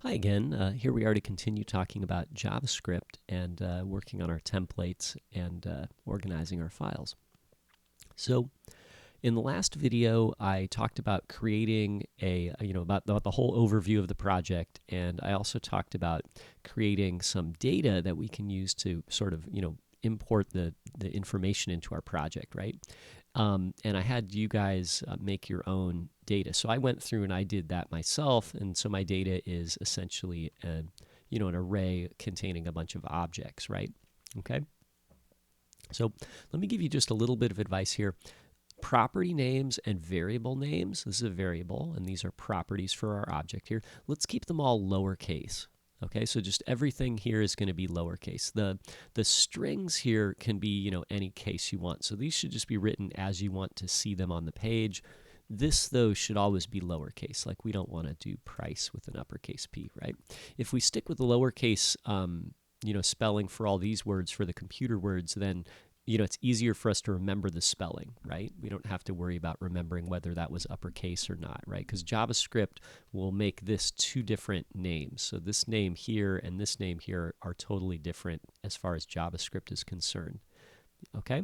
Hi again. Here we are to continue talking about JavaScript and working on our templates and organizing our files. So, in the last video, I talked about creating about the whole overview of the project, and I also talked about creating some data that we can use to sort of, import the information into our project, right? And I had you guys make your own data. So I went through and I did that myself, and so my data is essentially an array containing a bunch of objects, right? Okay. So let me give you just a little bit of advice here. Property names and variable names. This is a variable, and these are properties for our object here. Let's keep them all lowercase. Okay, so just everything here is going to be lowercase. The strings here can be, any case you want. So these should just be written as you want to see them on the page. This, though, should always be lowercase. Like, we don't want to do price with an uppercase P, right? If we stick with the lowercase, spelling for all these words, for the computer words, then it's easier for us to remember the spelling, right? We don't have to worry about remembering whether that was uppercase or not, right? Because JavaScript will make this two different names. So this name here and this name here are totally different as far as JavaScript is concerned. Okay?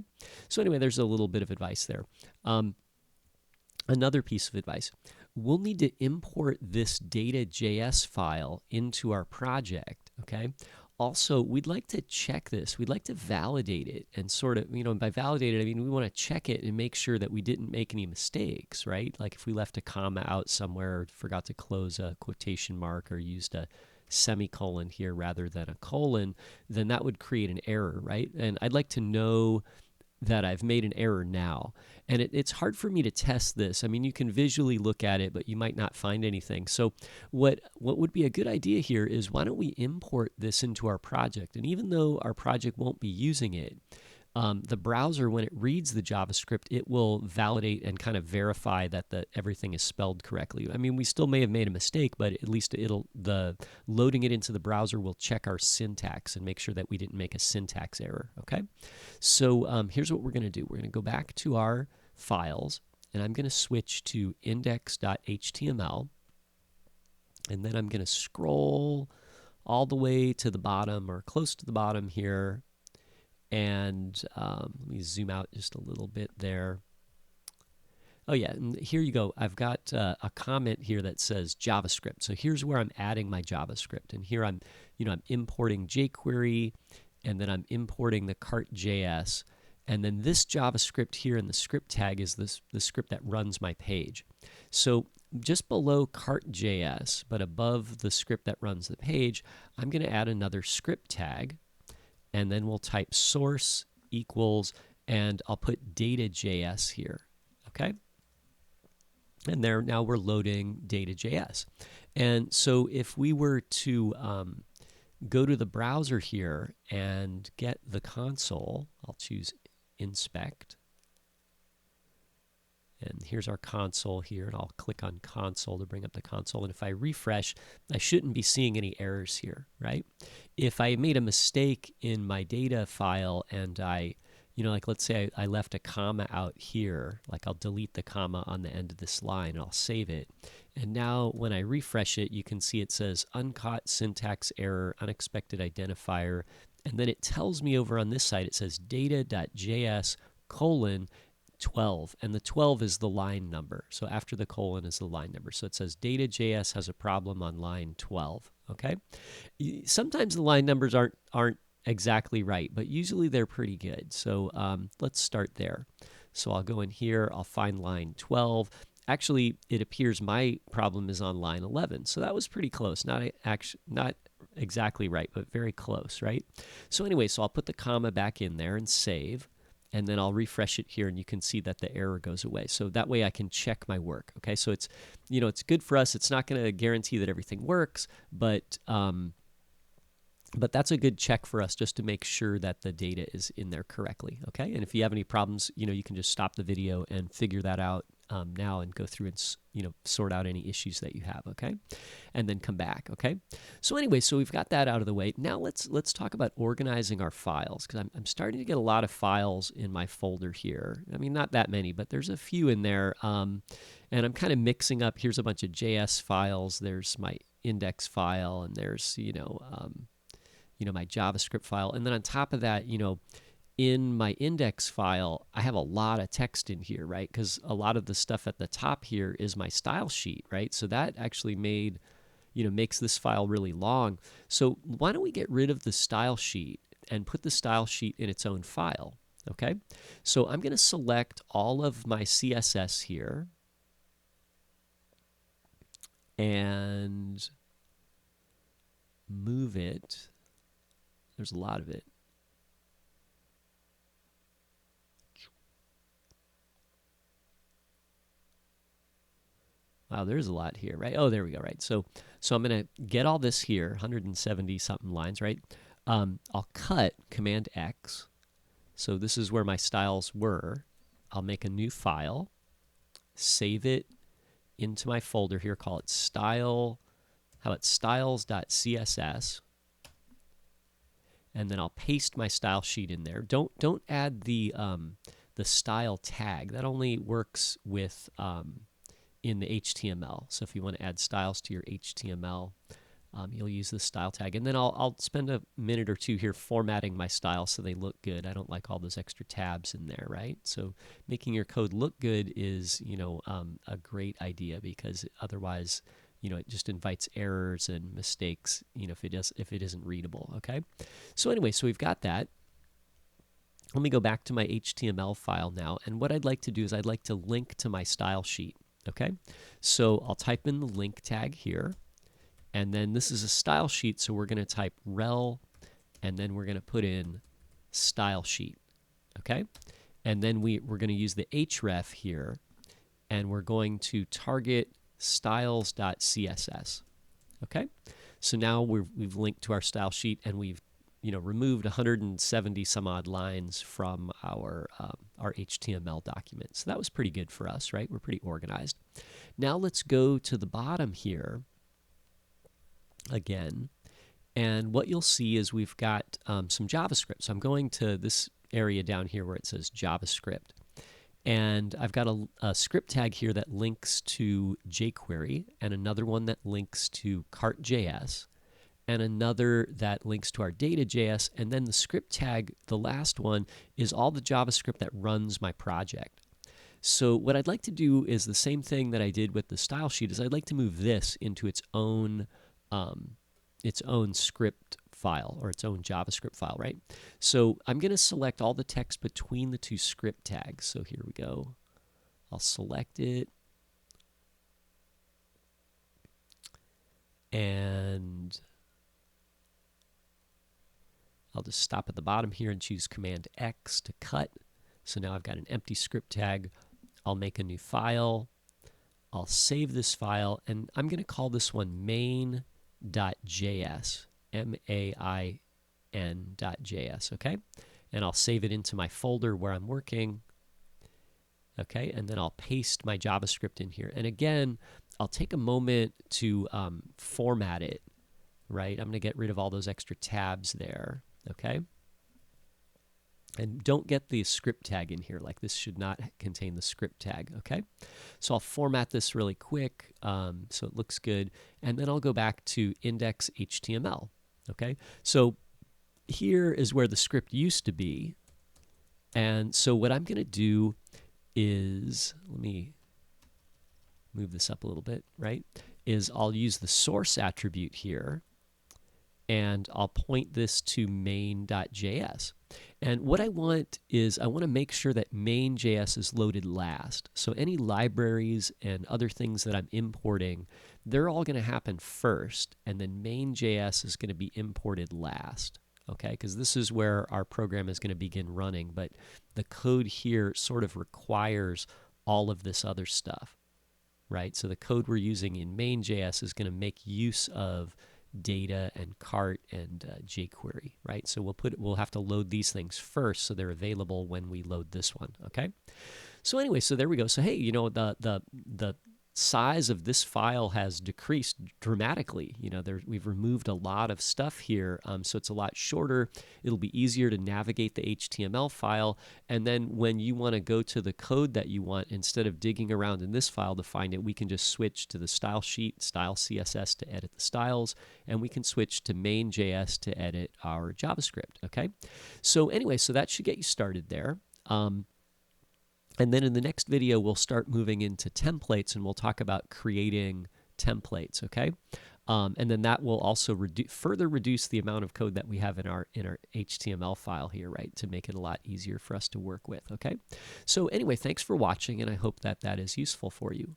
So anyway, there's a little bit of advice there. Another piece of advice. We'll need to import this data.js file into our project, okay? Also, we'd like to check this. We'd like to validate it and sort of, by validate it, I mean we want to check it and make sure that we didn't make any mistakes, right? Like if we left a comma out somewhere, or forgot to close a quotation mark, or used a semicolon here rather than a colon, then that would create an error, right? And I'd like to know that I've made an error now. And it's hard for me to test this. I mean, you can visually look at it, but you might not find anything. So what would be a good idea here is, why don't we import this into our project? And even though our project won't be using it, the browser, when it reads the JavaScript, it will validate and kind of verify that everything is spelled correctly. I mean, we still may have made a mistake, but at least the loading it into the browser will check our syntax and make sure that we didn't make a syntax error. Okay, so here's what we're going to do. We're going to go back to our files, and I'm going to switch to index.html, and then I'm going to scroll all the way to the bottom, or close to the bottom here. And let me zoom out just a little bit there. Oh yeah, and here you go. I've got a comment here that says JavaScript. So here's where I'm adding my JavaScript. And here I'm importing jQuery, and then I'm importing the cart.js. And then this JavaScript here in the script tag is the script that runs my page. So just below cart.js, but above the script that runs the page, I'm going to add another script tag. And then we'll type source equals, and I'll put data.js here, okay? And there, now we're loading data.js. And so if we were to go to the browser here and get the console, I'll choose inspect. And here's our console here, and I'll click on console to bring up the console. And if I refresh, I shouldn't be seeing any errors here, right? If I made a mistake in my data file and I, like let's say I left a comma out here, like I'll delete the comma on the end of this line and I'll save it. And now when I refresh it, you can see it says uncaught syntax error, unexpected identifier. And then it tells me over on this side, it says data.js : 12, and the 12 is the line number. So after the colon is the line number. So it says data.js has a problem on line 12. Okay, sometimes the line numbers aren't exactly right, but usually they're pretty good. So let's start there. So I'll go in here, I'll find line 12. Actually, it appears my problem is on line 11. So that was pretty close. Not exactly right, but very close, right? So anyway, so I'll put the comma back in there and save. And then I'll refresh it here, and you can see that the error goes away. So that way I can check my work. Okay, so it's it's good for us. It's not going to guarantee that everything works, but that's a good check for us just to make sure that the data is in there correctly. Okay, and if you have any problems, you can just stop the video and figure that out now and go through and sort out any issues that you have. Okay, and then come back. Okay, so anyway, so we've got that out of the way. Now let's talk about organizing our files, because I'm starting to get a lot of files in my folder here. I mean, not that many, but there's a few in there. And I'm kind of mixing up. Here's a bunch of JS files. There's my index file, and there's my JavaScript file, and then on top of that, in my index file, I have a lot of text in here, right? Because a lot of the stuff at the top here is my style sheet, right? So that actually makes this file really long. So why don't we get rid of the style sheet and put the style sheet in its own file, okay? So I'm going to select all of my CSS here and move it. There's a lot of it. Wow, there's a lot here, right? Oh, there we go, right? So I'm going to get all this here, 170 something lines, right? I'll cut Command X. So this is where my styles were. I'll make a new file, save it into my folder here, call it style. How about styles.css? And then I'll paste my style sheet in there. Don't add the style tag. That only works with in the HTML. So if you want to add styles to your HTML, you'll use the style tag. And then I'll spend a minute or two here formatting my styles so they look good. I don't like all those extra tabs in there, right? So making your code look good is, a great idea, because otherwise, it just invites errors and mistakes, if it isn't readable, okay? So anyway, so we've got that. Let me go back to my HTML file now, and what I'd like to do is I'd like to link to my style sheet, okay? So I'll type in the link tag here, and then this is a style sheet, so we're going to type rel, and then we're going to put in style sheet, okay? And then we're going to use the href here, and we're going to target styles.css, okay? So now we've linked to our style sheet, and we've removed 170 some odd lines from our HTML document. So that was pretty good for us, right? We're pretty organized. Now let's go to the bottom here again, and what you'll see is we've got some JavaScript. So I'm going to this area down here where it says JavaScript, and I've got a script tag here that links to jQuery, and another one that links to cart.js, and another that links to our data.js, and then the script tag, the last one, is all the JavaScript that runs my project. So what I'd like to do is the same thing that I did with the style sheet, is I'd like to move this into its own script file, or its own JavaScript file, right? So I'm going to select all the text between the two script tags. So here we go. I'll select it, and I'll just stop at the bottom here and choose Command X to cut. So now I've got an empty script tag. I'll make a new file. I'll save this file, and I'm going to call this one main.js, main.js, okay? And I'll save it into my folder where I'm working, okay? And then I'll paste my JavaScript in here. And again, I'll take a moment to format it, right? I'm going to get rid of all those extra tabs there, okay? And don't get the script tag in here. Like, this should not contain the script tag, okay? So I'll format this really quick so it looks good. And then I'll go back to index.html, okay? So here is where the script used to be. And so what I'm going to do is, let me move this up a little bit, right? Is I'll use the source attribute here, and I'll point this to main.js. And what I want is I want to make sure that main.js is loaded last. So any libraries and other things that I'm importing, they're all going to happen first, and then main.js is going to be imported last, okay? Because this is where our program is going to begin running, but the code here sort of requires all of this other stuff, right? So the code we're using in main.js is going to make use of data and cart and jQuery, right? So we'll have to load these things first so they're available when we load this one, okay? So anyway, so there we go. So hey, the size of this file has decreased dramatically. We've removed a lot of stuff here, so it's a lot shorter. It'll be easier to navigate the HTML file, and then when you want to go to the code that you want, instead of digging around in this file to find it, we can just switch to the style sheet, style CSS to edit the styles, and we can switch to main.js to edit our JavaScript, okay? So anyway, so that should get you started there. And then in the next video, we'll start moving into templates, and we'll talk about creating templates, okay? And then that will also further reduce the amount of code that we have in our HTML file here, right, to make it a lot easier for us to work with, okay? So anyway, thanks for watching, and I hope that that is useful for you.